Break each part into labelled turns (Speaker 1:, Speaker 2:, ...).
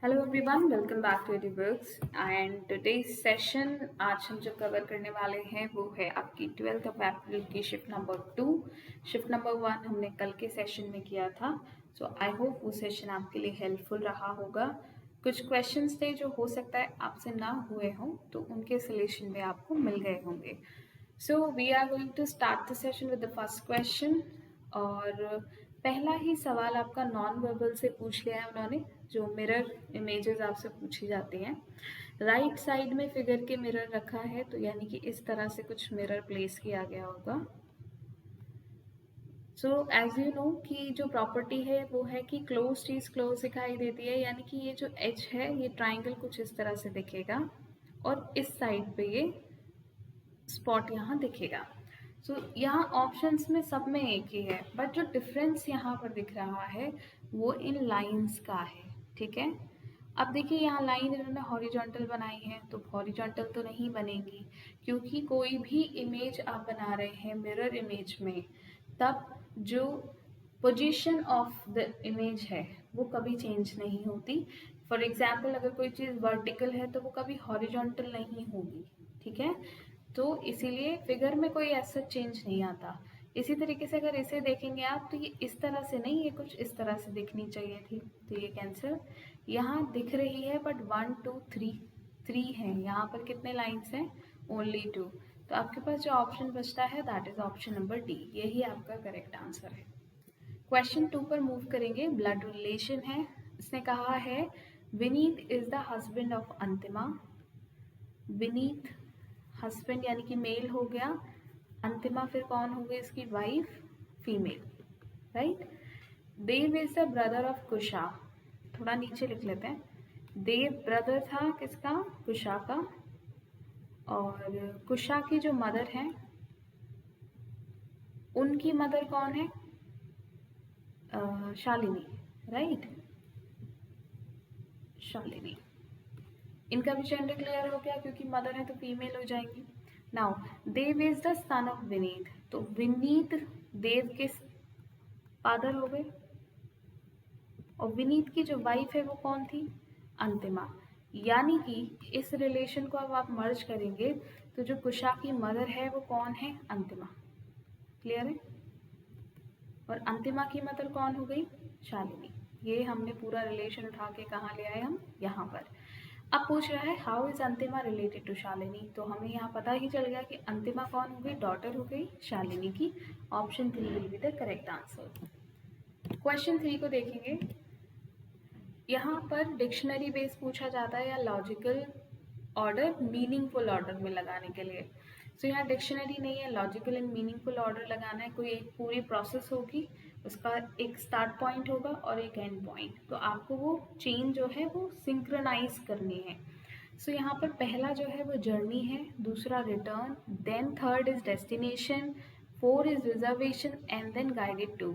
Speaker 1: Hello everyone, welcome back to ED books and today's session आज हम जो cover करने वाले हैं वो है आपकी 12th ऑफ अप्रैल की शिफ्ट नंबर 2। शिफ्ट नंबर 1 हमने कल के सेशन में किया था। सो आई होप वो सेशन आपके लिए हेल्पफुल रहा होगा। कुछ क्वेश्चंस थे जो हो सकता है आपसे ना हुए हों, तो उनके सॉल्यूशन भी आपको मिल गए होंगे। So we are going to start the session with the first question. और पहला ही सवाल आपका नॉन वर्बल से पूछ लिया है उन्होंने, जो मिरर इमेजेस आपसे पूछी जाती हैं। राइट साइड में फिगर के मिरर रखा है, तो यानी कि इस तरह से कुछ मिरर प्लेस किया गया होगा। सो एज यू नो कि जो प्रॉपर्टी है वो है कि क्लोज चीज क्लोज दिखाई देती है, यानी कि ये जो एच है ये ट्राइंगल कुछ इस तरह से दिखेगा और इस साइड पे ये स्पॉट यहाँ दिखेगा। सो यहाँ ऑप्शंस में सब में एक ही है, बट जो डिफरेंस यहाँ पर दिख रहा है वो इन लाइंस का है। ठीक है, अब देखिए यहाँ लाइन इन्होंने हॉरिजॉन्टल बनाई है, तो हॉरिजॉन्टल तो नहीं बनेगी, क्योंकि कोई भी इमेज आप बना रहे हैं मिरर इमेज में, तब जो पोजीशन ऑफ द इमेज है वो कभी चेंज नहीं होती। फॉर एग्जाम्पल अगर कोई चीज़ वर्टिकल है तो वो कभी हॉरिजॉन्टल नहीं होगी। ठीक है, तो इसीलिए फिगर में कोई ऐसा चेंज नहीं आता। इसी तरीके से अगर इसे देखेंगे आप, तो ये इस तरह से नहीं, ये कुछ इस तरह से दिखनी चाहिए थी, तो ये कैंसिल। यहाँ दिख रही है बट 1 2 3 है, यहाँ पर कितने लाइन्स हैं? ओनली 2। तो आपके पास जो ऑप्शन बचता है that is option number D, यही आपका करेक्ट आंसर है। क्वेश्चन 2 पर मूव करेंगे। ब्लड रिलेशन है। इसने कहा है Vineet is the husband of Antima. Vineet husband यानी कि मेल हो गया, अंतिमा फिर कौन हो गई इसकी wife, female, right. Dev is the brother of Kusha. थोड़ा नीचे लिख लेते हैं। देव ब्रदर था किसका? कुशा का। और कुशा की जो मदर है, उनकी मदर कौन है? शालिनी, राइट, शालिनी। इनका भी जेंडर क्लियर हो गया, क्योंकि मदर है तो फीमेल हो जाएंगी। Now Dev is the son of Vineet, तो विनीत देव के फादर हो गए, और विनीत की जो वाइफ है वो कौन थी? अंतिमा। यानी कि इस रिलेशन को अब आप मर्ज करेंगे तो जो कुशा की मदर है वो कौन है? अंतिमा। क्लियर है? और अंतिमा की मदर कौन हो गई? शालिनी। ये हमने पूरा रिलेशन उठा के कहाँ ले आए? हम यहाँ पर। अब पूछ रहा है how is Antima related to Shalini, तो हमें यहाँ पता ही चल गया कि अंतिमा कौन हो गई? डॉटर हो गई शालिनी की। Option 3 will be the correct answer. Question 3 को देखेंगे। यहाँ पर डिक्शनरी बेस पूछा जाता है या लॉजिकल ऑर्डर मीनिंगफुल ऑर्डर में लगाने के लिए। सो यहाँ डिक्शनरी नहीं है, लॉजिकल एंड मीनिंगफुल ऑर्डर लगाना है। कोई एक पूरी प्रोसेस होगी, उसका एक स्टार्ट पॉइंट होगा और एक एंड पॉइंट, तो आपको वो चेन जो है वो सिंक्रोनाइज करनी है। सो यहाँ पर पहला जो है वो जर्नी है, दूसरा return, then third is destination, 4 is reservation and then guided to.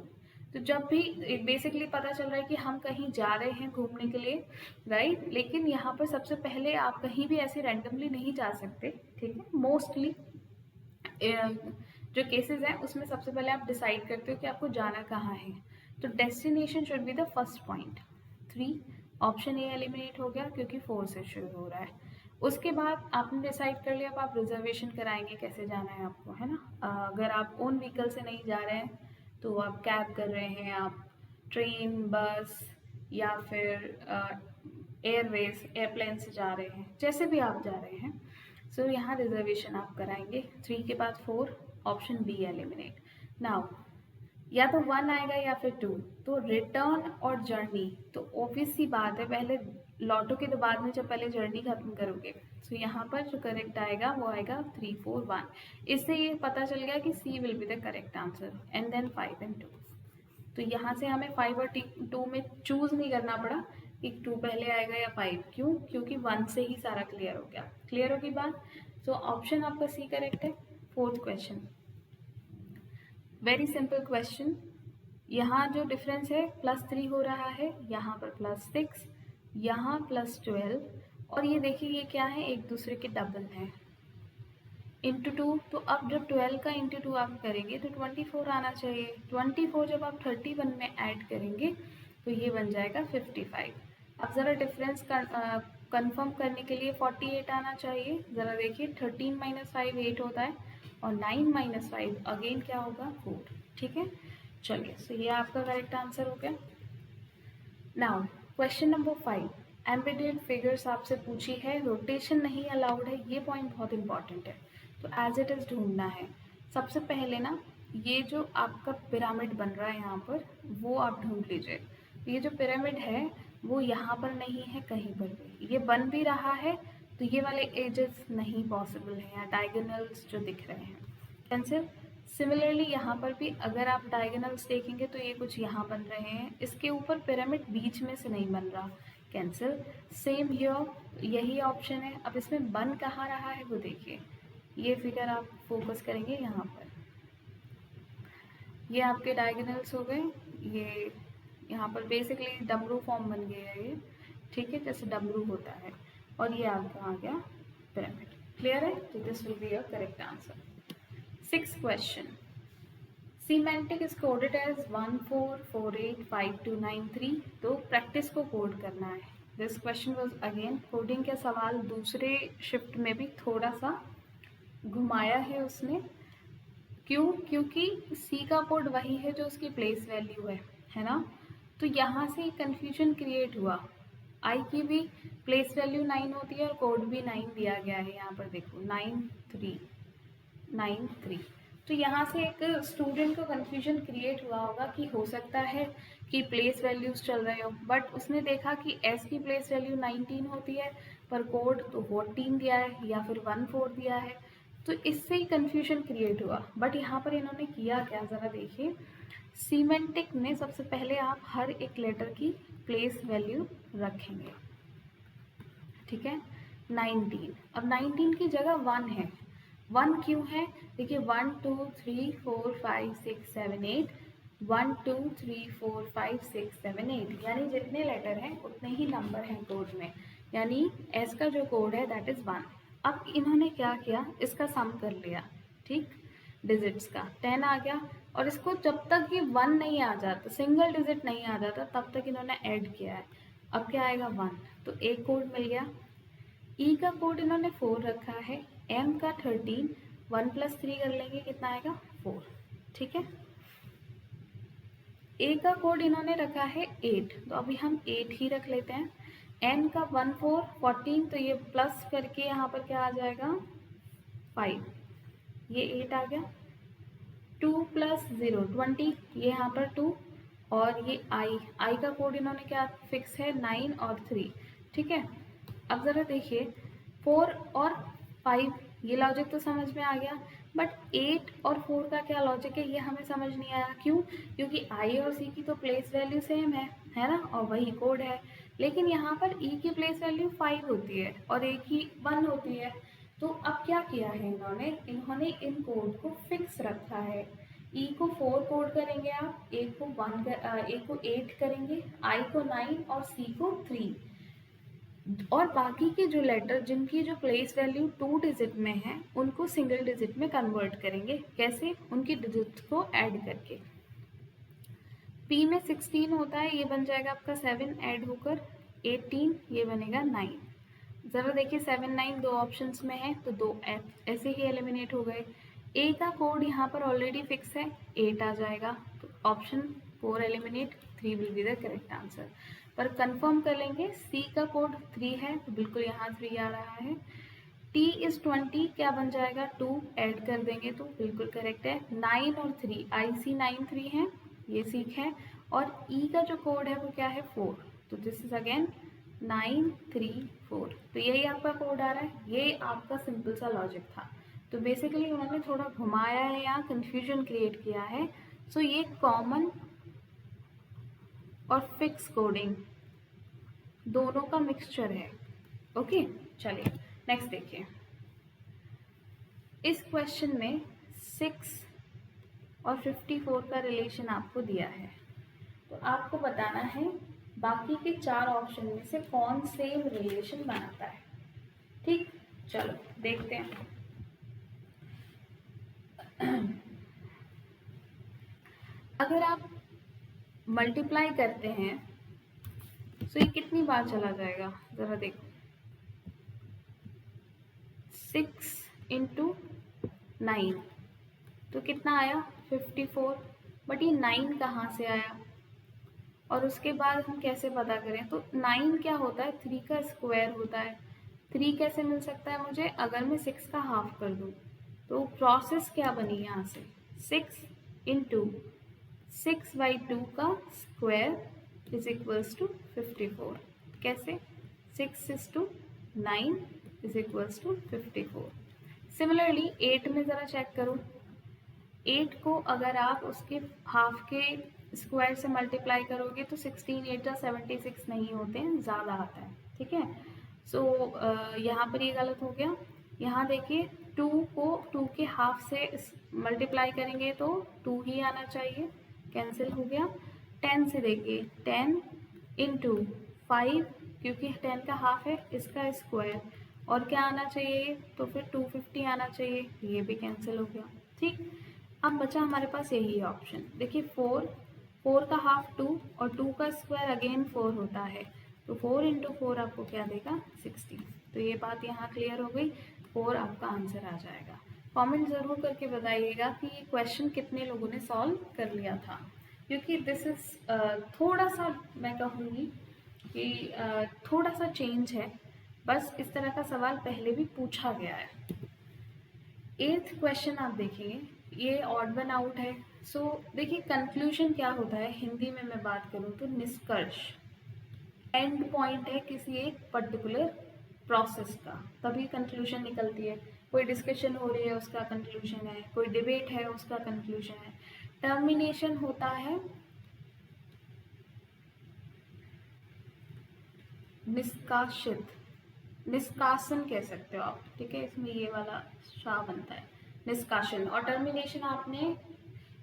Speaker 1: तो जब भी बेसिकली पता चल रहा है कि हम कहीं जा रहे हैं घूमने के लिए, राइट, लेकिन यहाँ पर सबसे पहले आप कहीं भी ऐसे रैंडमली नहीं जा सकते। ठीक है, मोस्टली जो केसेस हैं उसमें सबसे पहले आप डिसाइड करते हो कि आपको जाना कहाँ है, तो destination should be the first point. 3 option A eliminate हो गया क्योंकि 4 से शुरू हो रहा है। उसके बाद आपने डिसाइड कर लिया अब आप रिजर्वेशन कराएंगे, कैसे जाना है आपको, है ना। अगर आप ओन व्हीकल से नहीं जा रहे हैं तो आप कैब कर रहे हैं, आप ट्रेन, बस या फिर एयरवेज एयरप्लेन से जा रहे हैं, जैसे भी आप जा रहे हैं। सो यहाँ रिजर्वेशन आप कराएंगे। 3 के बाद 4, ऑप्शन बी एलिमिनेट। नाउ या तो 1 आएगा या फिर 2, तो रिटर्न और जर्नी, तो ऑब्वियस सी बात है पहले लौटोगे तो बाद में जब पहले जर्नी खत्म करोगे। सो यहाँ पर जो करेक्ट आएगा वो आएगा 3 4 1। इससे ये पता चल गया कि C will be the correct answer and then 5 and 2। तो यहाँ से हमें 5 और 2 में चूज नहीं करना पड़ा कि 2 पहले आएगा या 5, क्यों? क्योंकि 1 से ही सारा क्लियर हो गया। क्लियर होगी बात? सो ऑप्शन आपका सी करेक्ट है। Fourth question, very simple question. यहाँ जो डिफरेंस है +3 हो रहा है, यहाँ पर +6, यहाँ +12, और ये देखिए ये क्या है? एक दूसरे के डबल है, इंटू 2। तो अब जब 12 का इंटू 2 आप करेंगे तो 24 आना चाहिए। 24 जब आप 31 में ऐड करेंगे तो ये बन जाएगा 55। अब ज़रा डिफरेंस कंफर्म करने के लिए 48 आना चाहिए। ज़रा देखिए 13 माइनस 5 8 होता है और 9 माइनस 5 अगेन क्या होगा 4। ठीक है, चलिए सो ये आपका करेक्ट आंसर हो गया। Now question number 5, embedded figures आपसे पूछी है, रोटेशन नहीं अलाउड है, ये पॉइंट बहुत इंपॉर्टेंट है, तो एज इट इज़ ढूंढना है। सबसे पहले ना ये जो आपका पिरामिड बन रहा है यहाँ पर वो आप ढूंढ लीजिए। ये जो पिरामिड है वो यहाँ पर नहीं है कहीं पर भी, ये बन भी रहा है तो ये वाले एजेस नहीं पॉसिबल हैं या डायगोनल्स जो दिख रहे हैं कैंसिल। सिमिलरली यहाँ पर भी अगर आप डायगोनल्स देखेंगे तो ये कुछ यहाँ बन रहे हैं, इसके ऊपर पिरामिड बीच में से नहीं बन रहा, कैंसिल। सेम हियर यही ऑप्शन है। अब इसमें बन कहाँ रहा है वो देखिए, ये फिगर आप फोकस करेंगे यहाँ पर, ये आपके डायगोनल्स हो गए, ये यहाँ पर बेसिकली डमरू फॉर्म बन गया है ये, ठीक है, जैसे डमरू होता है, और ये आपका आ गया पिरामिड। क्लियर है, तो this will be your correct answer. 6th question, semantic is coded as 14485293, तो प्रैक्टिस को कोड करना है। This question was again coding का सवाल, दूसरे शिफ्ट में भी थोड़ा सा घुमाया है उसने। क्यों? क्योंकि सी का कोड वही है जो उसकी प्लेस वैल्यू है ना, तो यहाँ से कन्फ्यूजन क्रिएट हुआ। आई की भी प्लेस वैल्यू 9 होती है और कोड भी 9 दिया गया है, यहाँ पर देखो 9393। तो यहाँ से एक स्टूडेंट को कन्फ्यूजन क्रिएट हुआ होगा कि हो सकता है कि प्लेस वैल्यूज चल रहे हो, बट उसने देखा कि एस की प्लेस वैल्यू 19 होती है पर कोड तो 14 दिया है या फिर 14 दिया है, तो इससे ही कन्फ्यूजन क्रिएट हुआ। बट यहाँ पर इन्होंने किया क्या, ज़रा देखिए, सीमेंटिक में सबसे पहले आप हर एक लेटर की प्लेस वैल्यू रखेंगे, ठीक है। 19, अब 19 की जगह 1 है, 1 क्यों है, देखिए 1 2 3 4 5 6 7 8, 1 2 3 4 5 6 7 8, यानी जितने लेटर हैं उतने ही नंबर हैं कोड में, यानी एस का जो कोड है दैट इज़ 1। अब इन्होंने क्या किया, इसका सम कर लिया, ठीक, डिजिट्स का 10 आ गया, और इसको जब तक ये 1 नहीं आ जाता, सिंगल डिजिट नहीं आ जाता, तब तक इन्होंने ऐड किया है। अब क्या आएगा 1, तो एक कोड मिल गया। ई का कोड इन्होंने 4 रखा है, एम का 13, 1 + 3 कर लेंगे कितना आएगा 4, ठीक है। ए का कोड इन्होंने रखा है 8, तो अभी हम 8 ही रख लेते हैं। एन का 1 4 14, तो ये प्लस करके यहाँ पर क्या आ जाएगा 5, ये 8 आ गया। 2 + 0 20, ये यहाँ पर 2, और ये आई का कोड इन्होंने क्या फिक्स है 9 और 3, ठीक है। अब ज़रा देखिए 4 और 5, ये लॉजिक तो समझ में आ गया, बट 8 और 4 का क्या लॉजिक है ये हमें समझ नहीं आया। क्यों? क्योंकि आई और सी की तो प्लेस वैल्यू सेम है ना, और वही कोड है, लेकिन यहाँ पर ई की प्लेस वैल्यू 5 होती है और ए की 1 होती है। तो अब क्या किया है इन्होंने इन कोड को फिक्स रखा है। ई को 4 कोड करेंगे आप, ए को 8 करेंगे, आई को 9 और सी को 3, और बाकी के जो लेटर जिनकी जो प्लेस वैल्यू 2 डिजिट में है उनको सिंगल डिजिट में कन्वर्ट करेंगे, कैसे, उनकी डिजिट को ऐड करके। पी में 16 होता है, ये बन जाएगा आपका 7 ऐड होकर 18, ये बनेगा 9। ज़रा देखिए 7 9 दो ऑप्शंस में है तो दो ऐसे ही एलिमिनेट हो गए। ए का कोड यहाँ पर ऑलरेडी फिक्स है, 8 आ जाएगा, तो option 4 eliminate, 3 will be the correct answer. पर कंफर्म कर लेंगे, सी का कोड 3 है तो बिल्कुल यहाँ 3 आ रहा है। टी इज़ 20, क्या बन जाएगा 2 ऐड कर देंगे तो बिल्कुल करेक्ट है। 9 और 3, आई सी 9 3 है, ये सीख है, और ई का जो कोड है वो क्या है 4, तो दिस इज अगेन 9 3 4, तो यही आपका कोड आ रहा है। ये आपका सिंपल सा लॉजिक था, तो बेसिकली उन्होंने थोड़ा घुमाया है या कंफ्यूजन क्रिएट किया है। सो ये कॉमन और फिक्स कोडिंग दोनों का मिक्सचर है। ओके, चलिए नेक्स्ट देखिए। इस क्वेश्चन में 6 और 54 का रिलेशन आपको दिया है, तो आपको बताना है बाकी के 4 ऑप्शन में से कौन सेम रिलेशन बनाता है। ठीक, चलो देखते हैं। अगर आप मल्टीप्लाई करते हैं सो ये कितनी बार चला जाएगा ज़रा देखो, 6 इंटू 9 तो कितना आया 54। बट ये 9 कहाँ से आया, और उसके बाद हम कैसे पता करें? तो 9 क्या होता है, 3 का स्क्वायर होता है। 3 कैसे मिल सकता है मुझे, अगर मैं 6 का हाफ कर दूँ। तो प्रोसेस क्या बनी यहाँ से, 6 इंटू 6/2 का स्क्वायर इज इक्वल्स टू 54। कैसे, 6:9 इज इक्वल्स टू 54। सिमिलरली 8 में ज़रा चेक करो, 8 को अगर आप उसके हाफ के स्क्वायर से मल्टीप्लाई करोगे तो 16 8 76 नहीं होते हैं, ज़्यादा आता है। ठीक है, सो यहाँ पर ये गलत हो गया। यहाँ देखिए 2 को 2 के हाफ से मल्टीप्लाई करेंगे तो 2 ही आना चाहिए, कैंसिल हो गया। 10 से देखिए 10 इंटू 5, क्योंकि 10 का हाफ है, इसका स्क्वायर, और क्या आना चाहिए, तो फिर 250 आना चाहिए, ये भी कैंसिल हो गया। ठीक, अब बचा हमारे पास यही ऑप्शन। देखिए 4 का हाफ 2 और 2 का स्क्वायर अगेन 4 होता है, तो 4 इंटू 4 आपको क्या देगा 60। तो ये बात यहाँ क्लियर हो गई, 4 आपका आंसर आ जाएगा। कमेंट ज़रूर करके बताइएगा कि ये क्वेश्चन कितने लोगों ने सॉल्व कर लिया था, क्योंकि दिस इज़ थोड़ा सा, मैं कहूँगी कि थोड़ा सा चेंज है। बस इस तरह का सवाल पहले भी पूछा गया है। 8th क्वेश्चन आप देखेंगे, ये ऑड वन आउट है। सो देखिए कंक्लूजन क्या होता है, हिंदी में मैं बात करूँ तो निष्कर्ष, एंड पॉइंट है किसी एक पर्टिकुलर प्रोसेस का, तभी कंक्लूजन निकलती है। कोई डिस्कशन हो रही है उसका कंक्लूजन है, कोई डिबेट है उसका कंक्लूजन है। टर्मिनेशन होता है निष्कासित, निष्कासन कह सकते हो आप। ठीक है, इसमें ये वाला शाह बनता है, निष्कासन। और टर्मिनेशन आपने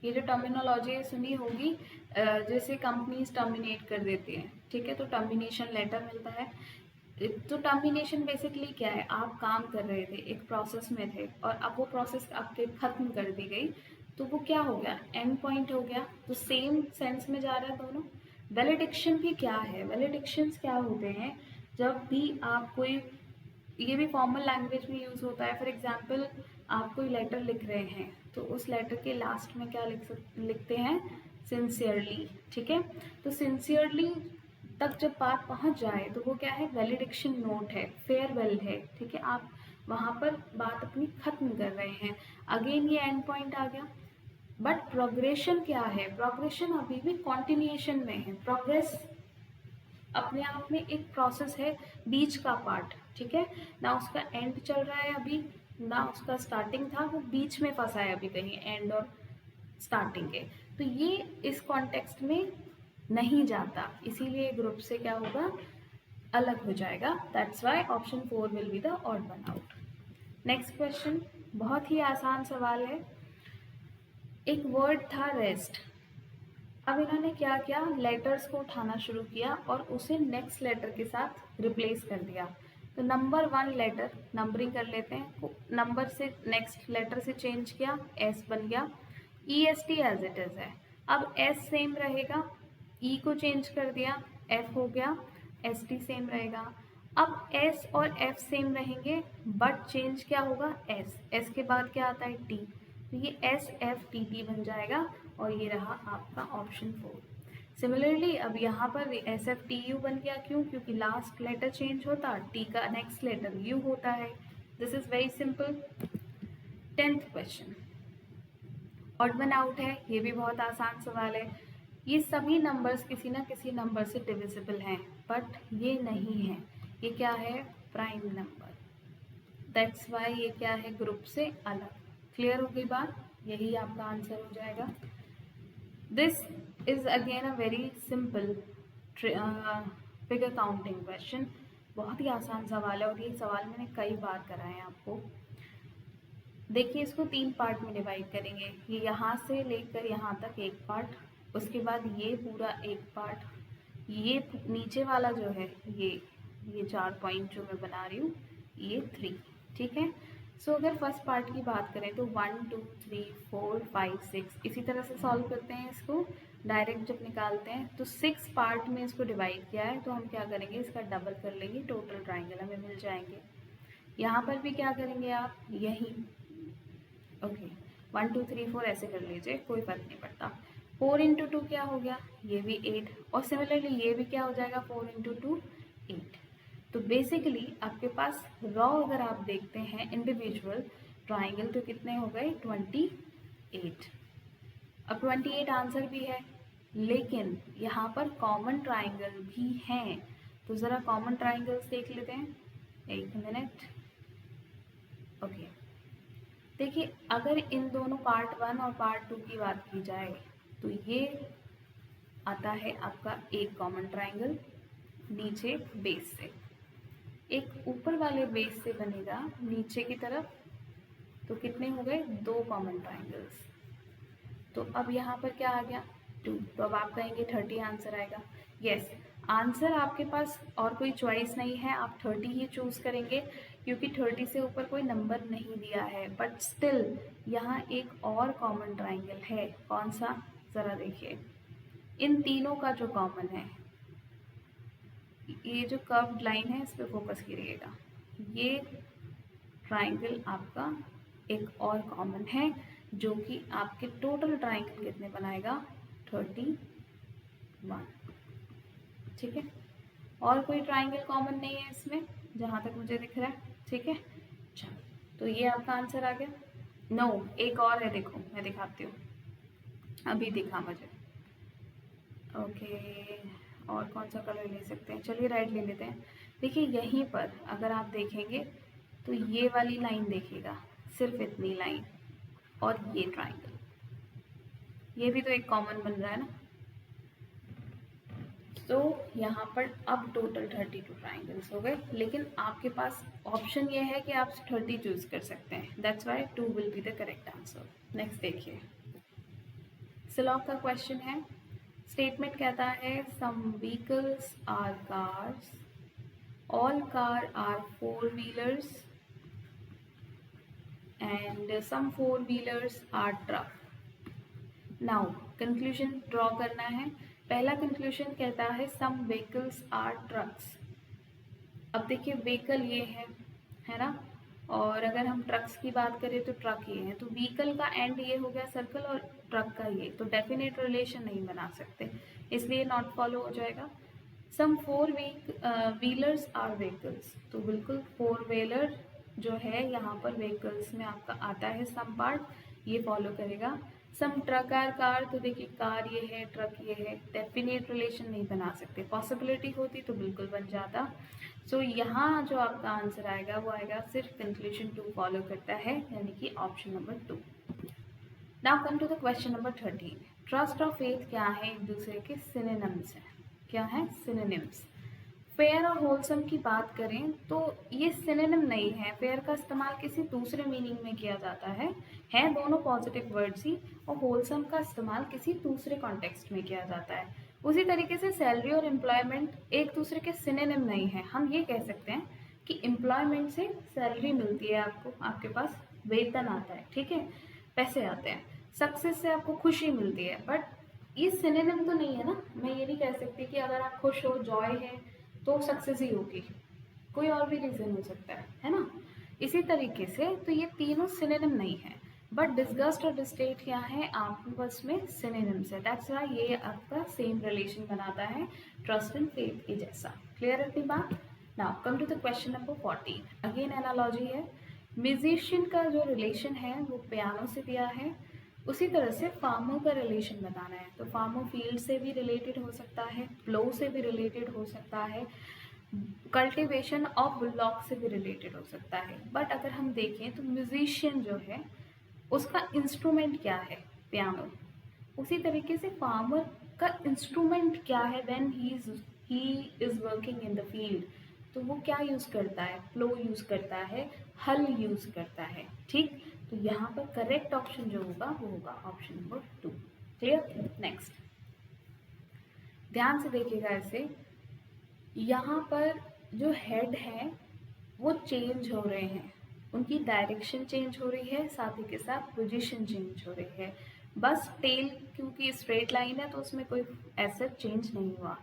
Speaker 1: ये जो टर्मिनोलॉजी सुनी होगी, जैसे कंपनीज टर्मिनेट कर देती हैं। ठीक है, तो टर्मिनेशन लेटर मिलता है। तो टर्मिनेशन बेसिकली क्या है, आप काम कर रहे थे, एक प्रोसेस में थे, और अब वो प्रोसेस आपके ख़त्म कर दी गई, तो वो क्या हो गया, एंड पॉइंट हो गया। तो सेम सेंस में जा रहा है दोनों। वैलिडिक्शन भी क्या है, वैलिडिक्शंस क्या होते हैं, जब भी आप कोई, ये भी फॉर्मल लैंग्वेज में यूज़ होता है। फॉर एग्जांपल आप कोई लेटर लिख रहे हैं, तो उस लेटर के लास्ट में क्या लिखते हैं, सिंसियरली। ठीक है, तो सिंसियरली तक जब बात पहुंच जाए तो वो क्या है, वैलिडिक्शन नोट है, फेयरवेल है। ठीक है, आप वहाँ पर बात अपनी ख़त्म कर रहे हैं, अगेन ये एंड पॉइंट आ गया। बट प्रोग्रेशन क्या है, प्रोग्रेशन अभी भी कॉन्टिन्यूएशन में है। प्रोग्रेस अपने आप में एक प्रोसेस है, बीच का पार्ट। ठीक है, ना उसका एंड चल रहा है अभी, ना उसका स्टार्टिंग था, वो बीच में फंसा है अभी कहीं एंड और स्टार्टिंग के। तो ये इस कॉन्टेक्स्ट में नहीं जाता, इसीलिए ग्रुप से क्या होगा, अलग हो जाएगा। That's why option 4 will be the odd one out. Next question बहुत ही आसान सवाल है। एक वर्ड था रेस्ट, अब इन्होंने क्या किया, लेटर्स को उठाना शुरू किया और उसे नेक्स्ट लेटर के साथ रिप्लेस कर दिया। तो नंबर 1 लेटर नंबरिंग कर लेते हैं, नंबर से नेक्स्ट लेटर से चेंज किया, एस बन गया। E S T as it is है, अब एस सेम रहेगा, ई को चेंज कर दिया, एफ हो गया, एस टी सेम रहेगा। अब एस और एफ सेम रहेंगे, बट चेंज क्या होगा, एस, एस के बाद क्या आता है, टी, तो ये एस एफ टी टी बन जाएगा, और ये रहा आपका ऑप्शन 4। सिमिलरली अब यहाँ पर एस एफ टी यू बन गया, क्यों, क्योंकि लास्ट लेटर चेंज होता, टी का नेक्स्ट लेटर यू होता है। This is very simple. 10th question odd one out है, ये भी बहुत आसान सवाल है। ये सभी नंबर्स किसी ना किसी नंबर से डिविजिबल हैं, बट ये नहीं है, ये क्या है, प्राइम नंबर। दैट्स वाई ये क्या है, ग्रुप से अलग। क्लियर हो गई बात, यही आपका आंसर हो जाएगा। This is again a very simple figure counting question, बहुत ही आसान सवाल है, और ये सवाल मैंने कई बार कराए हैं आपको। देखिए इसको 3 पार्ट में डिवाइड करेंगे, ये यहाँ से लेकर यहाँ तक एक पार्ट, उसके बाद ये पूरा एक पार्ट, ये नीचे वाला जो है ये 4 पॉइंट जो मैं बना रही हूँ, ये 3। ठीक है, सो अगर फर्स्ट पार्ट की बात करें तो 1 2 3 4 5 6 इसी तरह से सॉल्व करते हैं इसको। डायरेक्ट जब निकालते हैं तो 6 पार्ट में इसको डिवाइड किया है, तो हम क्या करेंगे, इसका डबल कर लेंगे, टोटल ट्राइंगल हमें मिल जाएंगे। यहाँ पर भी क्या करेंगे आप, यही ओके 1 2 3 4 ऐसे कर लीजिए, कोई फर्क नहीं पड़ता। 4 इंटू 2 क्या हो गया, ये भी 8, और सिमिलरली ये भी क्या हो जाएगा, 4 इंटू 2 8। तो बेसिकली आपके पास रॉ अगर आप देखते हैं इंडिविजुअल ट्राइंगल तो कितने हो गए, 28। अब 28 आंसर भी है, लेकिन यहाँ पर कॉमन ट्राइंगल भी हैं, तो ज़रा कॉमन ट्राइंगल्स देख लेते हैं, एक मिनट। ओके देखिए, अगर इन दोनों पार्ट 1 और पार्ट 2 की बात की जाए तो ये आता है आपका एक कॉमन ट्राइंगल नीचे बेस से, एक ऊपर वाले बेस से बनेगा नीचे की तरफ, तो कितने हो गए, 2 कॉमन ट्राइंगल्स। तो अब यहाँ पर क्या आ गया, 2, तो अब आप कहेंगे 30 आंसर आएगा। यस, आंसर आपके पास और कोई चॉइस नहीं है, आप 30 ही चूज करेंगे क्योंकि 30 से ऊपर कोई नंबर नहीं दिया है। बट स्टिल यहाँ एक और कॉमन ट्राइंगल है, कौन सा, ज़रा देखिए, इन तीनों का जो कॉमन है, ये जो कर्व्ड लाइन है इस पर फोकस कीजिएगा, ये ट्राइंगल आपका एक और कॉमन है जो कि आपके टोटल ट्राइंगल कितने बनाएगा, 31। ठीक है, और कोई ट्राइंगल कॉमन नहीं है इसमें जहाँ तक मुझे दिख रहा है। ठीक है, चलो तो ये आपका आंसर आ गया। नो, एक और है, देखो मैं दिखाती हूँ, अभी दिखा मुझे। ओके, और कौन सा कलर ले सकते हैं, चलिए रेड ले लेते हैं। देखिए यहीं पर अगर आप देखेंगे तो ये वाली लाइन देखिएगा, सिर्फ इतनी लाइन, और ये ट्राइंगल, ये भी तो एक कॉमन बन रहा है ना। तो यहाँ पर अब टोटल 32 ट्राइंगल्स हो गए, लेकिन आपके पास ऑप्शन ये है कि आप 30 चूज कर सकते हैं, that's why 2 will be the correct answer. Next देखिए, सिलॉग का क्वेश्चन है, स्टेटमेंट कहता है some vehicles are cars, all car are 4 wheelers and some 4 wheelers are truck. Now conclusion draw करना है। पहला कंक्लूजन कहता है सम व्हीकल्स आर ट्रक्स। अब देखिए व्हीकल ये है ना, और अगर हम ट्रक्स की बात करें तो ट्रक ये है, तो व्हीकल का एंड ये हो गया सर्कल और ट्रक का ये, तो डेफिनेट रिलेशन नहीं बना सकते, इसलिए नॉट फॉलो हो जाएगा। सम 4 व्हीलर्स आर व्हीकल्स, तो बिल्कुल 4 व्हीलर जो है यहाँ पर व्हीकल्स में आपका आता है सम पार्ट, ये फॉलो करेगा। सम ट्रक आर कार, तो देखिए कार ये है ट्रक ये है, डेफिनेट रिलेशन नहीं बना सकते, पॉसिबिलिटी होती तो बिल्कुल बन जाता। सो यहाँ जो आपका आंसर आएगा वो आएगा सिर्फ कंक्लूजन 2 फॉलो करता है, यानी कि option number 2। Now come to the question number 13। Trust और फेथ क्या है, एक दूसरे के सिनोनिम्स हैं। क्या है, सिनोनिम्स। फेयर और होलसम की बात करें तो ये सिनोनिम नहीं है, फेयर का इस्तेमाल किसी दूसरे मीनिंग में किया जाता है दोनों पॉजिटिव वर्ड्स ही, और होलसम का इस्तेमाल किसी दूसरे कॉन्टेक्स्ट में किया जाता है। उसी तरीके से सैलरी और एम्प्लॉयमेंट एक दूसरे के सिनोनिम नहीं है। हम ये कह सकते हैं कि एम्प्लॉयमेंट से सैलरी मिलती है आपको, आपके पास वेतन आता है, ठीक है, पैसे आते हैं। सक्सेस से आपको खुशी मिलती है, बट ये सिनोनिम तो नहीं है ना। मैं ये नहीं कह सकती कि अगर आप खुश हो, जॉय है, तो सक्सेस ही होगी, कोई और भी रीज़न हो सकता है ना। इसी तरीके से तो ये तीनों सिनोनिम नहीं है, बट डिस्गस्ट और डिस्टेट क्या है, आपस में सिनोनिम्स है, दैट्स व्हाई ये आपका सेम रिलेशन बनाता है ट्रस्ट एंड फेथ के जैसा। क्लियर है अपनी बात। Now come to the question number 14। Again analogy है। म्यूजिशियन का जो रिलेशन है वो पियानो से दिया है, उसी तरह से फार्मर का रिलेशन बताना है, तो फार्मर फील्ड से भी रिलेटेड हो सकता है, फ्लो से भी रिलेटेड हो सकता है, कल्टीवेशन ऑफ बुलॉक से भी रिलेटेड हो सकता है। बट अगर हम देखें तो म्यूजिशियन जो है उसका इंस्ट्रूमेंट क्या है, पियानो। उसी तरीके से फार्मर का इंस्ट्रूमेंट क्या है, when he is working in the field, तो वो क्या यूज़ करता है, प्लो यूज़ करता है, हल यूज़ करता है। ठीक, तो यहाँ पर करेक्ट ऑप्शन जो होगा वो होगा ऑप्शन नंबर 2। क्लियर। नेक्स्ट ध्यान से देखिएगा ऐसे, यहाँ पर जो हेड है वो चेंज हो रहे हैं, उनकी डायरेक्शन चेंज हो रही है, साथ ही के साथ पोजीशन चेंज हो रही है। बस टेल क्योंकि स्ट्रेट लाइन है तो उसमें कोई ऐसा चेंज नहीं हुआ।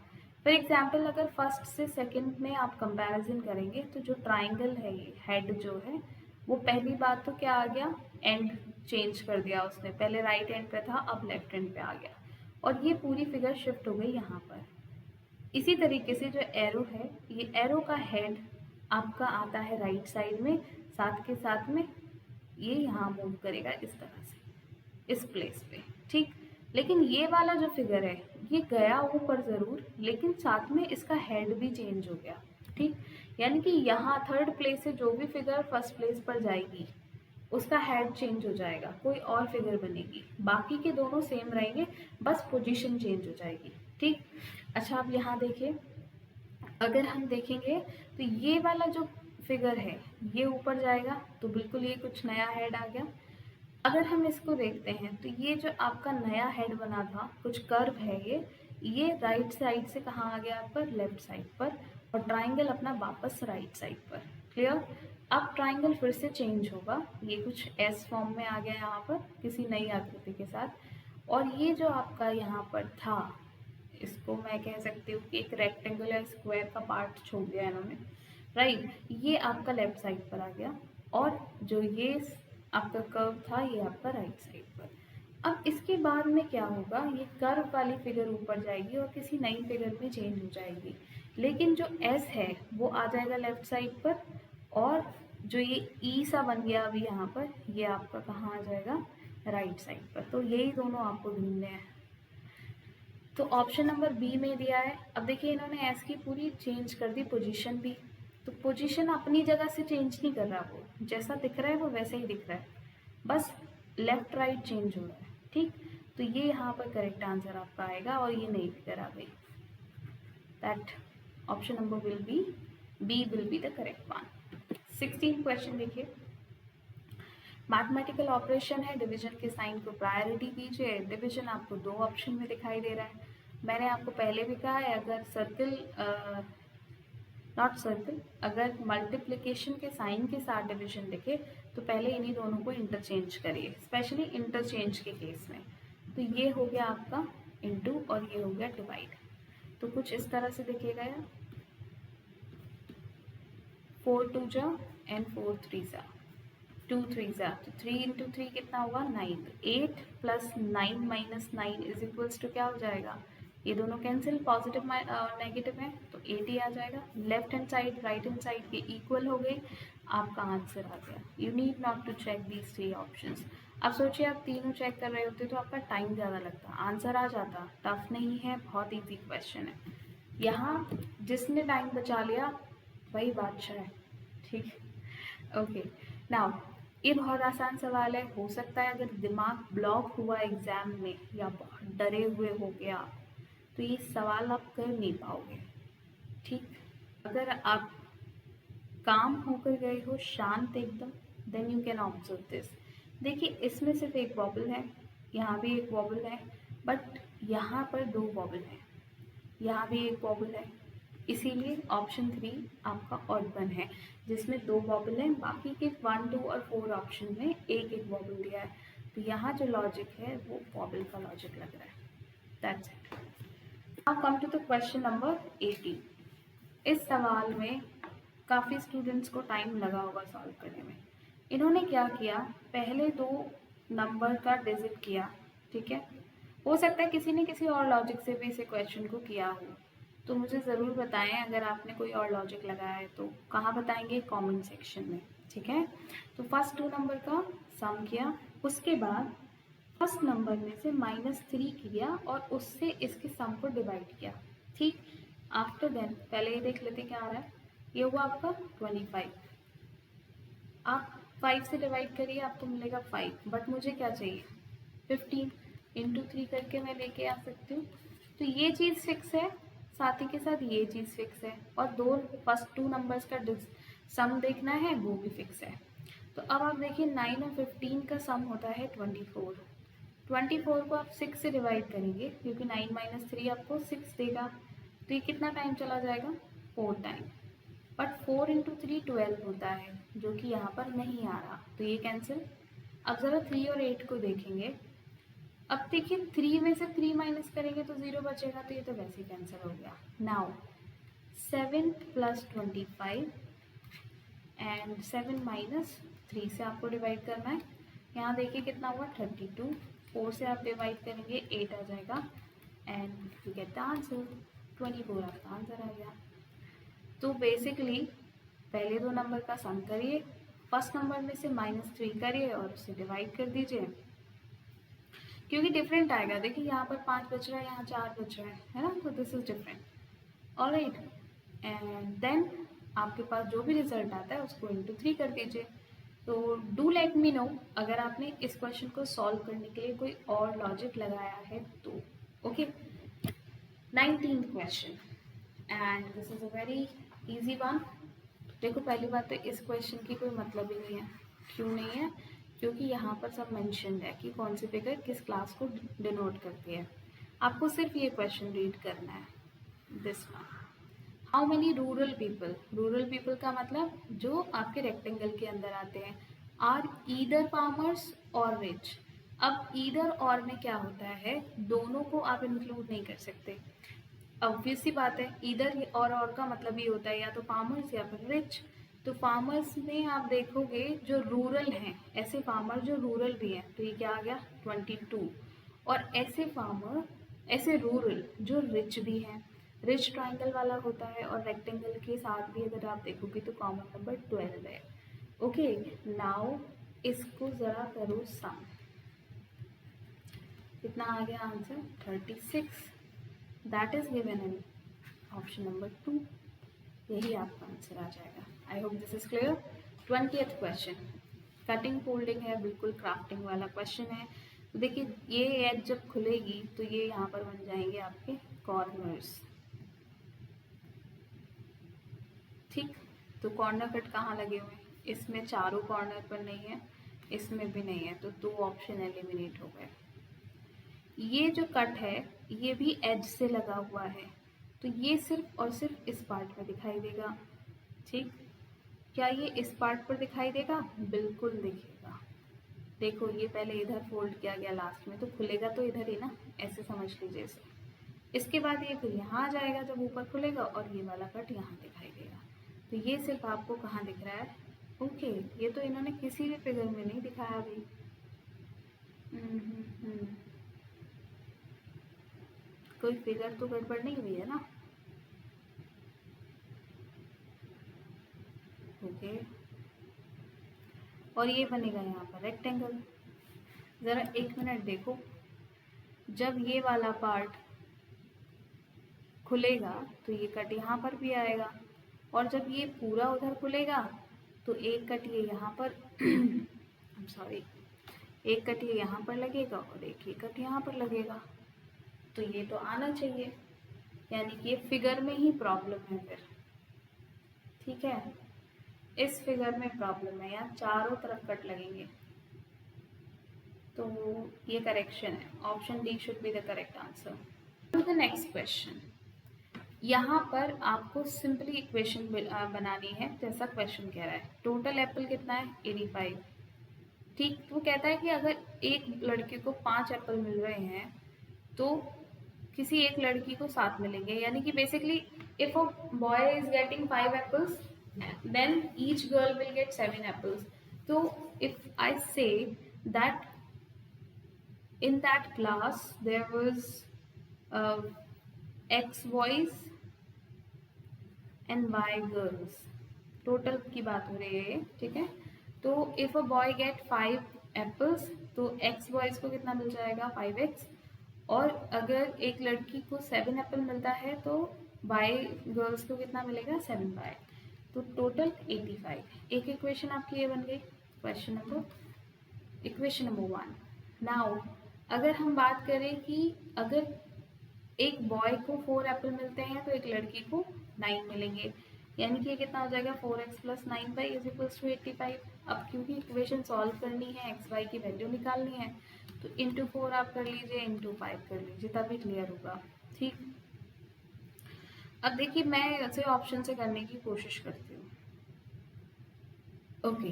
Speaker 1: फॉर एग्जाम्पल अगर फर्स्ट से सेकंड में आप कंपैरिजन करेंगे तो जो ट्राइंगल है ये हेड जो है वो पहली बात तो क्या आ गया, एंड चेंज कर दिया उसने, पहले राइट एंड पे था अब लेफ्ट एंड पे आ गया, और ये पूरी फिगर शिफ्ट हो गई यहाँ पर। इसी तरीके से जो एरो है, ये एरो का हेड आपका आता है राइट साइड में, साथ के साथ में ये यहाँ मूव करेगा इस तरह से इस प्लेस पे, ठीक। लेकिन ये वाला जो फिगर है ये गया ऊपर ज़रूर, लेकिन साथ में इसका हेड भी चेंज हो गया, ठीक। यानी कि यहाँ थर्ड प्लेस से जो भी फिगर फर्स्ट प्लेस पर जाएगी उसका हेड चेंज हो जाएगा, कोई और फिगर बनेगी, बाकी के दोनों सेम रहेंगे, बस पोजीशन चेंज हो जाएगी, ठीक। अच्छा अब यहाँ देखिए, अगर हम देखेंगे तो ये वाला जो फिगर है ये ऊपर जाएगा तो बिल्कुल ये कुछ नया हेड आ गया। अगर हम इसको देखते हैं तो ये जो आपका नया हेड बना था, कुछ कर्व है ये राइट साइड से कहाँ आ गया पर, लेफ्ट साइड पर, और ट्राइंगल अपना वापस राइट साइड पर। क्लियर। अब ट्राइंगल फिर से चेंज होगा, ये कुछ एस फॉर्म में आ गया यहाँ पर किसी नई आकृति के साथ, और ये जो आपका यहाँ पर था, इसको मैं कह सकती हूँ कि एक रेक्टेंगल या स्क्वायर का पार्ट छोड़ दिया इन्होंने, राइट। ये आपका लेफ्ट साइड पर आ गया, और जो ये आपका कर्व था ये आपका राइट साइड पर। अब इसके बाद में क्या होगा, ये कर्व वाली फिगर ऊपर जाएगी और किसी नई फिगर में चेंज हो जाएगी, लेकिन जो एस है वो आ जाएगा लेफ्ट साइड पर, और जो ये ई सा बन गया अभी यहाँ पर, ये आपका कहाँ आ जाएगा, राइट साइड पर। तो यही दोनों आपको ढूंढने हैं। तो ऑप्शन नंबर बी में दिया है। अब देखिए इन्होंने एस की पूरी चेंज कर दी पोजीशन भी, तो पोजीशन अपनी जगह से चेंज नहीं कर रहा, वो जैसा दिख रहा है वो वैसे ही दिख रहा है, बस लेफ्ट राइट चेंज हो रहा है, ठीक। तो ये यहाँ पर करेक्ट आंसर आपका आएगा, और ये नई फिगर आ गई। That option number will be, B will be the correct one. 16 question देखिए, मैथमेटिकल ऑपरेशन है, डिवीजन के साइन को प्रायोरिटी दीजिए। डिवीजन आपको दो ऑप्शन में दिखाई दे रहा है। मैंने आपको पहले भी कहा है, अगर सर्कल नॉट सर्कल, अगर मल्टीप्लिकेशन के साइन के साथ डिवीजन दिखे तो पहले इन्हीं दोनों को इंटरचेंज करिए, स्पेशली इंटरचेंज के केस में। तो ये हो गया आपका इंटू और ये हो गया डिवाइड, तो कुछ इस तरह से दिखेगा यार, 4 2 जा एंड 4 3 जा, 2 3 जा, तो 3 इंटू 3 कितना होगा 9, 8 plus 9 minus 9 is equals to क्या हो जाएगा, ये दोनों कैंसिल, पॉजिटिव और नेगेटिव है तो 80 आ जाएगा। Left hand side right hand side के इक्वल हो गई, आपका आंसर आ गया। You need not to check these 3 options. अब सोचिए आप तीनों चेक कर रहे होते तो आपका टाइम ज़्यादा लगता, आंसर आ जाता। टफ नहीं है, बहुत ईजी क्वेश्चन है। यहाँ जिसने टाइम बचा लिया वही बादशाह है, ठीक। ओके नाउ, ये बहुत आसान सवाल है, हो सकता है अगर दिमाग ब्लॉक हुआ एग्जाम में या बहुत डरे हुए हो गया तो ये सवाल आप कर नहीं पाओगे, ठीक। अगर आप काम होकर गए हो शांत एकदम, then you can observe this. देखिए इसमें सिर्फ एक बॉबल है, यहाँ भी एक बॉबल है, बट यहाँ पर 2 बॉबल है, यहाँ भी एक बॉबल है, इसीलिए ऑप्शन 3 आपका ऑड वन है, जिसमें 2 बॉबल हैं, बाकी के 1 2 और 4 ऑप्शन में एक एक बॉबल दिया है। तो यहाँ जो लॉजिक है वो बॉबल का लॉजिक लग रहा है। That's it. Now come to the question number 18। इस सवाल में काफ़ी स्टूडेंट्स को टाइम लगा होगा सॉल्व करने में। इन्होंने क्या किया, पहले 2 नंबर का डिजिट किया, ठीक है। हो सकता है किसी ने किसी और लॉजिक से भी इसे क्वेश्चन को किया हो, तो मुझे ज़रूर बताएं अगर आपने कोई और लॉजिक लगाया है तो। कहाँ बताएंगे, कमेंट सेक्शन में, ठीक है। तो फर्स्ट 2 नंबर का सम किया, उसके बाद फर्स्ट नंबर में से -3 किया और उससे इसके सम को डिवाइड किया, ठीक। आफ्टर देन पहले ये देख लेते क्या आ रहा है, ये हुआ आपका 25, आप 5 से डिवाइड करिए आपको मिलेगा 5, बट मुझे क्या चाहिए 15, इंटू 3 करके मैं लेके आ सकती हूँ। तो ये चीज़ फिक्स है, साथ ही के साथ ये चीज़ फिक्स है, और 2 फर्स्ट 2 नंबर्स का सम देखना है वो भी फिक्स है। तो अब आप देखिए 9 और 15 का सम होता है 24, 24 को आप 6 से डिवाइड करेंगे क्योंकि 9 - 3 आपको 6 देगा, तो ये कितना टाइम चला जाएगा 4 टाइम, बट 4 इंटू 3 12 होता है जो कि यहाँ पर नहीं आ रहा, तो ये कैंसिल। अब ज़रा 3 और 8 को देखेंगे, अब देखिए 3 में से 3 माइनस करेंगे तो 0 बचेगा, तो ये तो वैसे ही कैंसिल हो गया। नाउ 7 प्लस 25 एंड 7 माइनस 3 से आपको डिवाइड करना है। यहाँ देखिए कितना हुआ 32, 4 से आप डिवाइड करेंगे 8 आ जाएगा and you get the answer 24 आपका आंसर आ गया। तो बेसिकली पहले दो नंबर का सम करिए, फर्स्ट नंबर में से -3 करिए और उसे डिवाइड कर दीजिए, क्योंकि डिफरेंट आएगा। देखिए यहाँ पर 5 बच रहा है, यहाँ 4 बच रहा है ना, तो this is different. Alright, and then आपके पास जो भी रिजल्ट आता है उसको इंटू 3 कर दीजिए। तो डू लेट मी नो अगर आपने इस क्वेश्चन को सॉल्व करने के लिए कोई और लॉजिक लगाया है तो। Okay, 19th question and this is a very easy one. देखो पहली बात तो इस क्वेश्चन की कोई मतलब ही नहीं है। क्यों नहीं है? क्योंकि यहाँ पर सब मेंशन्ड है कि कौन सी फिगर किस क्लास को डिनोट करती है। आपको सिर्फ ये क्वेश्चन रीड करना है, this one. How many rural people का मतलब जो आपके रेक्टेंगल के अंदर आते हैं, आर ईदर फार्मर्स और रिच। अब ईदर और में क्या होता है, दोनों को आप इंक्लूड नहीं कर सकते। ऑब्वियस सी बात है, इधर और का मतलब ये होता है या तो फार्मर्स या फिर रिच। तो फार्मर्स में आप देखोगे जो रूरल हैं, ऐसे फार्मर जो रूरल भी हैं, तो ये क्या आ गया 22। और ऐसे फार्मर, ऐसे रूरल जो रिच भी हैं, रिच ट्राइंगल वाला होता है और रेक्टेंगल के साथ भी अगर आप देखोगे तो कॉमन नंबर 12 है। ओके, नाउ इसको ज़रा करो सम। कितना आ गया answer 36, that is given in option number 2। यही आपका आंसर आ जाएगा। I hope this is clear. 20th question, cutting folding है, बिल्कुल क्राफ्टिंग वाला क्वेश्चन है। तो देखिए ये एज जब खुलेगी तो ये यहाँ पर बन जाएंगे आपके कॉर्नर्स। ठीक, तो कॉर्नर कट कहाँ लगे हुए हैं, इसमें चारों कॉर्नर पर नहीं है, इसमें भी नहीं है, तो 2 ऑप्शन एलिमिनेट हो गए। ये जो कट है ये भी एज से लगा हुआ है, तो ये सिर्फ और सिर्फ इस पार्ट में दिखाई देगा। ठीक, क्या ये इस पार्ट पर दिखाई देगा? बिल्कुल दिखेगा। देखो ये पहले इधर फोल्ड किया गया लास्ट में, तो खुलेगा तो इधर ही ना, ऐसे समझ लीजिए इसे। इसके बाद ये फिर यहाँ आ जाएगा जब ऊपर खुलेगा और ये वाला कट यहाँ दिखाई देगा। तो ये सिर्फ आपको कहाँ दिख रहा है? ओके, ये तो इन्होंने किसी भी फिगर में नहीं दिखाया अभी। कोई फिगर तो गड़बड़ नहीं हुई है ना? ओके, और ये बनेगा यहाँ पर रेक्टेंगल। ज़रा 1 मिनट देखो, जब ये वाला पार्ट खुलेगा तो ये कट यहाँ पर भी आएगा, और जब ये पूरा उधर खुलेगा तो एक कट ये यहाँ पर सॉरी, एक कट ये यहाँ पर लगेगा और एक ही कट यहाँ पर लगेगा। तो ये तो आना चाहिए, यानी कि ये फिगर में ही प्रॉब्लम है फिर। ठीक है, इस फिगर में प्रॉब्लम है, यहाँ चारों तरफ कट लगेंगे। तो ये करेक्शन है, option D should be the correct answer. To the next question, यहाँ पर आपको सिंपली इक्वेशन बनानी है, जैसा क्वेश्चन कह रहा है। टोटल एप्पल कितना है 85। ठीक, वो कहता है कि अगर एक लड़के को 5 एप्पल मिल रहे हैं तो किसी एक लड़की को 7 मिलेंगे, यानी कि basically if a boy is getting 5 apples then each girl will get 7 apples. तो if I say that in that class there was X boys and Y girls, total की बात हो रही है, ठीक है। तो if a boy get 5 apples तो X बॉयज को कितना मिल जाएगा 5x, और अगर एक लड़की को 7 एप्पल मिलता है तो Y गर्ल्स को कितना मिलेगा 7y, तो टोटल 85। एक इक्वेशन आपकी ये बन गई, इक्वेशन नंबर 1। नाउ अगर हम बात करें कि अगर एक बॉय को 4 एप्पल मिलते हैं तो एक लड़की को 9 मिलेंगे, यानी कि ये कितना हो जाएगा 4x + 9y = 85। अब क्योंकि इक्वेशन सॉल्व करनी है, एक्स वाई की वैल्यू निकालनी है, तो इंटू 4 आप कर लीजिए, इंटू 5 कर लीजिए, तभी क्लियर होगा। ठीक, अब देखिए मैं ऐसे ऑप्शन से करने की कोशिश करती हूँ। ओके,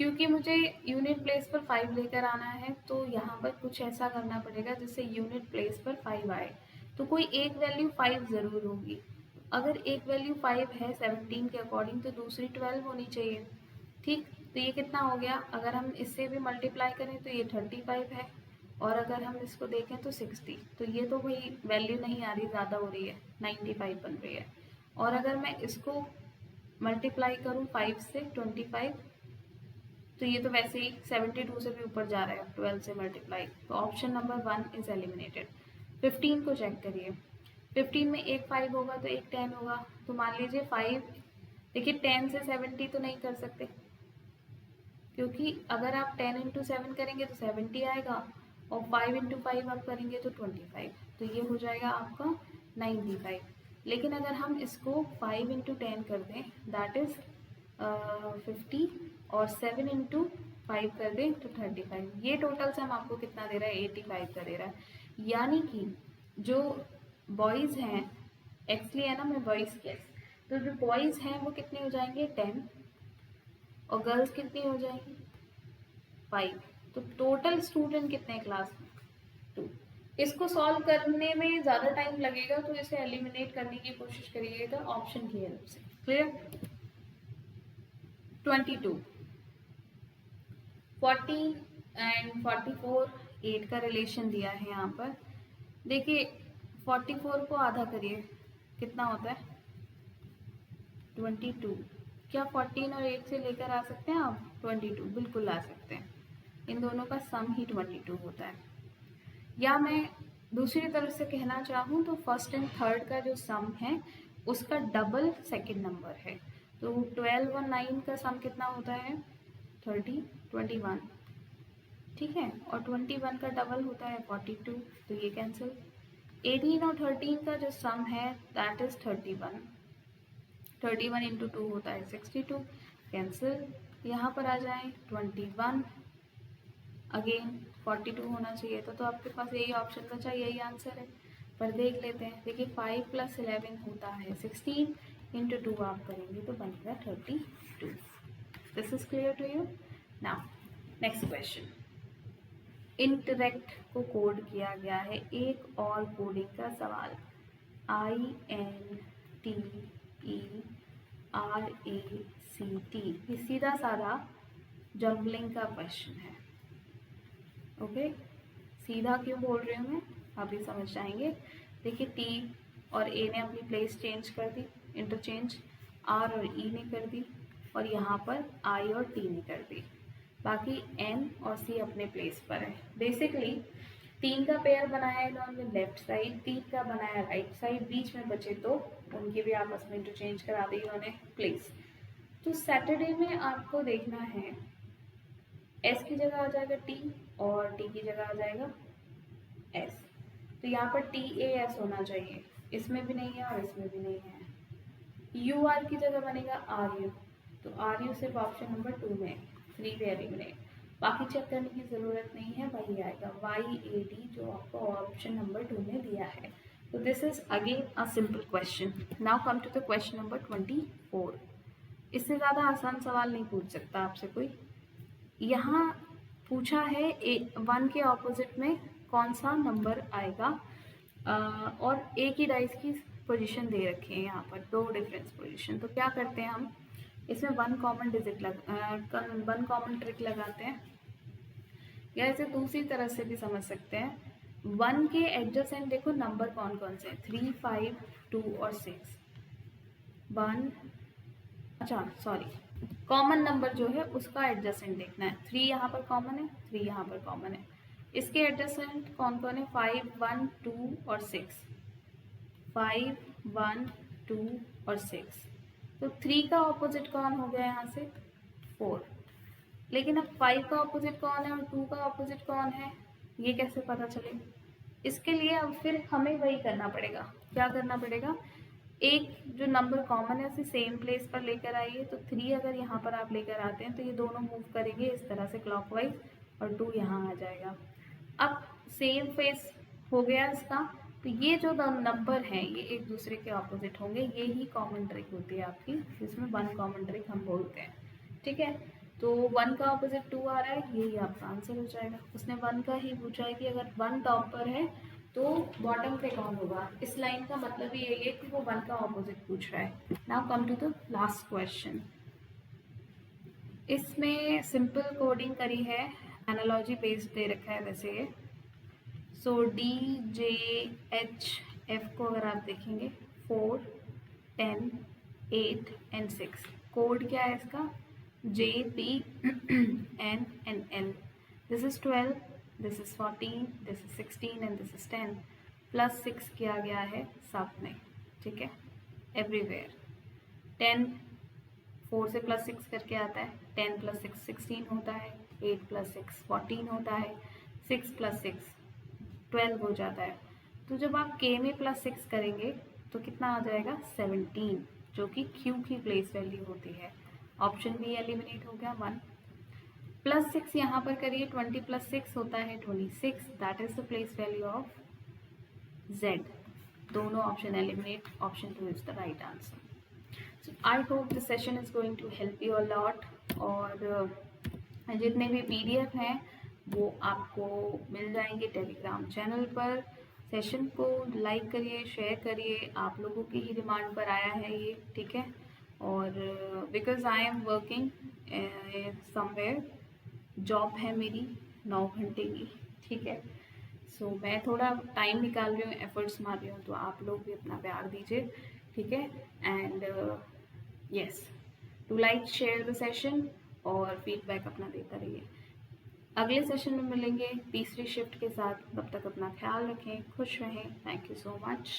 Speaker 1: क्योंकि मुझे यूनिट प्लेस पर 5 लेकर आना है तो यहाँ पर कुछ ऐसा करना पड़ेगा जिससे यूनिट प्लेस पर 5 आए। तो कोई एक वैल्यू 5 ज़रूर होगी। अगर एक वैल्यू 5 है 17 के अकॉर्डिंग तो दूसरी 12 होनी चाहिए। ठीक, तो ये कितना हो गया? अगर हम इससे भी मल्टीप्लाई करें तो ये 35 है, और अगर हम इसको देखें तो 60। तो ये तो भाई वैल्यू नहीं आ रही, ज़्यादा हो रही है, 95 बन रही है। और अगर मैं इसको मल्टीप्लाई करूँ 5 से 25, तो ये तो वैसे ही 72 से भी ऊपर जा रहा है 12 से मल्टीप्लाई। तो ऑप्शन नंबर 1 इज एलिमिनेटेड। 15 को चेक करिए। 15 में एक 5 होगा तो एक 10 होगा। तो मान लीजिए 5, देखिए 10 से 70 तो नहीं कर सकते, क्योंकि अगर आप 10 इंटू 7 करेंगे तो 70 आएगा, और 5 इंटू 5 आप करेंगे तो 25। तो ये हो जाएगा आपका 95। लेकिन अगर हम इसको 5 इंटू 10 कर दें दैट इज़ 50, और 7 इंटू 5 कर दें तो 35। ये टोटल सम आपको कितना दे रहा है? 85 का दे रहा है। यानी कि जो बॉयज़ हैं, एक्चुअली है ना, मैं बॉयज़ के, तो जो बॉयज़ हैं वो कितने हो जाएंगे? 10, और गर्ल्स कितनी हो जाएंगी? 5। तो टोटल स्टूडेंट कितने हैं क्लास में? 2। इसको सॉल्व करने में ज़्यादा टाइम लगेगा, तो इसे एलिमिनेट करने की कोशिश करिएगा ऑप्शन की हेल्प से। क्लियर? 22, 40 एंड 44, 8 का रिलेशन दिया है यहाँ पर। देखिए 44 को आधा करिए, कितना होता है? 22। क्या 14 और 8 से लेकर आ सकते हैं आप 22? बिल्कुल आ सकते हैं। इन दोनों का सम ही 22 होता है। या मैं दूसरी तरफ से कहना चाहूँ तो फर्स्ट एंड थर्ड का जो सम है उसका डबल सेकंड नंबर है। तो 12 और 9 का सम कितना होता है? 30, 21। ठीक है, और 21 का डबल होता है 42, तो ये कैंसिल। 18 और 13 का जो सम है दैट इज़ 31। 31 इंटू 2 होता है 62, कैंसिल। यहाँ पर आ जाए 21, अगेन 42 होना चाहिए था, तो आपके पास यही ऑप्शन बचा, यही आंसर है। पर देख लेते हैं। देखिए 5 + 11 होता है 16, इंटू 2 आप करेंगे तो बनेगा 32। This is clear to you? Now next question. Interact को कोड किया गया है, एक और कोडिंग का सवाल। INTERACT, ये सीधा साधा जंगलिंग का क्वेश्चन है। ओके, सीधा क्यों बोल रही हूँ मैं, अभी समझ जाएंगे। देखिए T और A ने अपनी प्लेस चेंज कर दी, इंटरचेंज R और E ने कर दी, और यहाँ पर I और T ने कर दी। बाकी N और C अपने प्लेस पर है। बेसिकली 3 का पेयर बनाया इन्होंने लेफ्ट साइड, 3 का बनाया राइट साइड, बीच में बचे तो उनकी भी आपस में इंटरचेंज करा दी इन्होंने प्लेस। तो सैटरडे में आपको देखना है S की जगह आ जाएगा T, और T की जगह आ जाएगा S। तो यहाँ पर TAS होना चाहिए, इसमें भी नहीं है और इसमें भी नहीं है। UR की जगह बनेगा RU, तो RU सिर्फ ऑप्शन नंबर 2 में, 3 पे एलिमिनेट। बाकी चेक करने की ज़रूरत नहीं है, वही आएगा YAD जो आपको ऑप्शन नंबर 2 में दिया है। तो this is again a simple question. Now come to the question number 24। इससे ज़्यादा आसान सवाल नहीं पूछ सकता आपसे कोई। यहाँ पूछा है 1 के ऑपोजिट में कौन सा नंबर आएगा, और एक ही डाइस की पोजीशन दे रखी है यहाँ पर, 2 डिफरेंस पोजीशन। तो क्या करते हैं हम इसमें 1 कॉमन डिजिट 1 कॉमन ट्रिक लगाते हैं, या इसे दूसरी तरह से भी समझ सकते हैं। 1 के एडजेसेंट देखो नंबर कौन कौन से हैं, 3, 5, 2 और 6। 1, अच्छा सॉरी, कॉमन नंबर जो है उसका एडजेसेंट देखना है। 3 यहाँ पर कॉमन है, 3 यहाँ पर कॉमन है। इसके एडजेसेंट कौन कौन है? 5, 1, 2 और 6। 5, 1, 2 और 6। तो 3 का ऑपोजिट कौन हो गया यहाँ से? 4। लेकिन अब 5 का ऑपोजिट कौन है और 2 का ऑपोजिट कौन है, ये कैसे पता चले? इसके लिए अब फिर हमें वही करना पड़ेगा। क्या करना पड़ेगा? एक जो नंबर कॉमन है उसे सेम प्लेस पर लेकर आइए। तो 3 अगर यहाँ पर आप लेकर आते हैं तो ये दोनों मूव करेंगे इस तरह से क्लॉकवाइज, और 2 यहाँ आ जाएगा। अब सेम फेस हो गया इसका, तो ये जो नंबर हैं ये एक दूसरे के ऑपोजिट होंगे। ये ही कॉमन ट्रिक होती है आपकी, जिसमें 1 कॉमन ट्रिक हम बोलते हैं। ठीक है, तो 1 का ऑपोजिट 2 आ रहा है, यही आपका आंसर हो जाएगा। उसने 1 का ही पूछा है कि अगर 1 टॉप पर है तो बॉटम पे कौन होगा। इस लाइन का मतलब ही यही है कि वो 1 का ऑपोजिट पूछ रहा है। Now come to the last question. इसमें सिंपल कोडिंग करी है, एनालॉजी बेस्ड दे रखा है वैसे ये। So D J H F को अगर आप देखेंगे 4, 10, 8 एंड 6, कोड क्या है इसका, J P N and L. This is 12, this is 14, this is 16 and this is 10, plus 6 किया गया है सब में, ठीक है, एवरीवेयर। 10 4 से प्लस 6 करके आता है, 10 प्लस 6 16 होता है, 8 प्लस 6 14 होता है, 6 प्लस 6 12 हो जाता है। तो जब आप k में प्लस 6 करेंगे तो कितना आ जाएगा 17, जो कि q की प्लेस वैल्यू होती है। ऑप्शन बी एलिमिनेट हो गया 1। प्लस 6 यहाँ पर करिए, 20 प्लस 6 होता है 26, that is the place value of z। दोनों option eliminate, option 2 is the right answer. So I hope the session is going to help you a lot। और जितने भी PDF हैं वो आपको मिल जाएंगे टेलीग्राम चैनल पर। सेशन को लाइक करिए, शेयर करिए, आप लोगों की ही डिमांड पर आया है ये, ठीक है। और because I am working somewhere, job है मेरी 9 घंटे की, ठीक है। सो मैं थोड़ा टाइम निकाल रही हूँ, एफर्ट्स मार रही हूँ, तो आप लोग भी अपना प्यार दीजिए, ठीक है। And yes, to like share the session और फीडबैक अपना देता रहिए। अगले सेशन में मिलेंगे तीसरी शिफ्ट के साथ, तब तक अपना ख्याल रखें, खुश रहें। Thank you so much.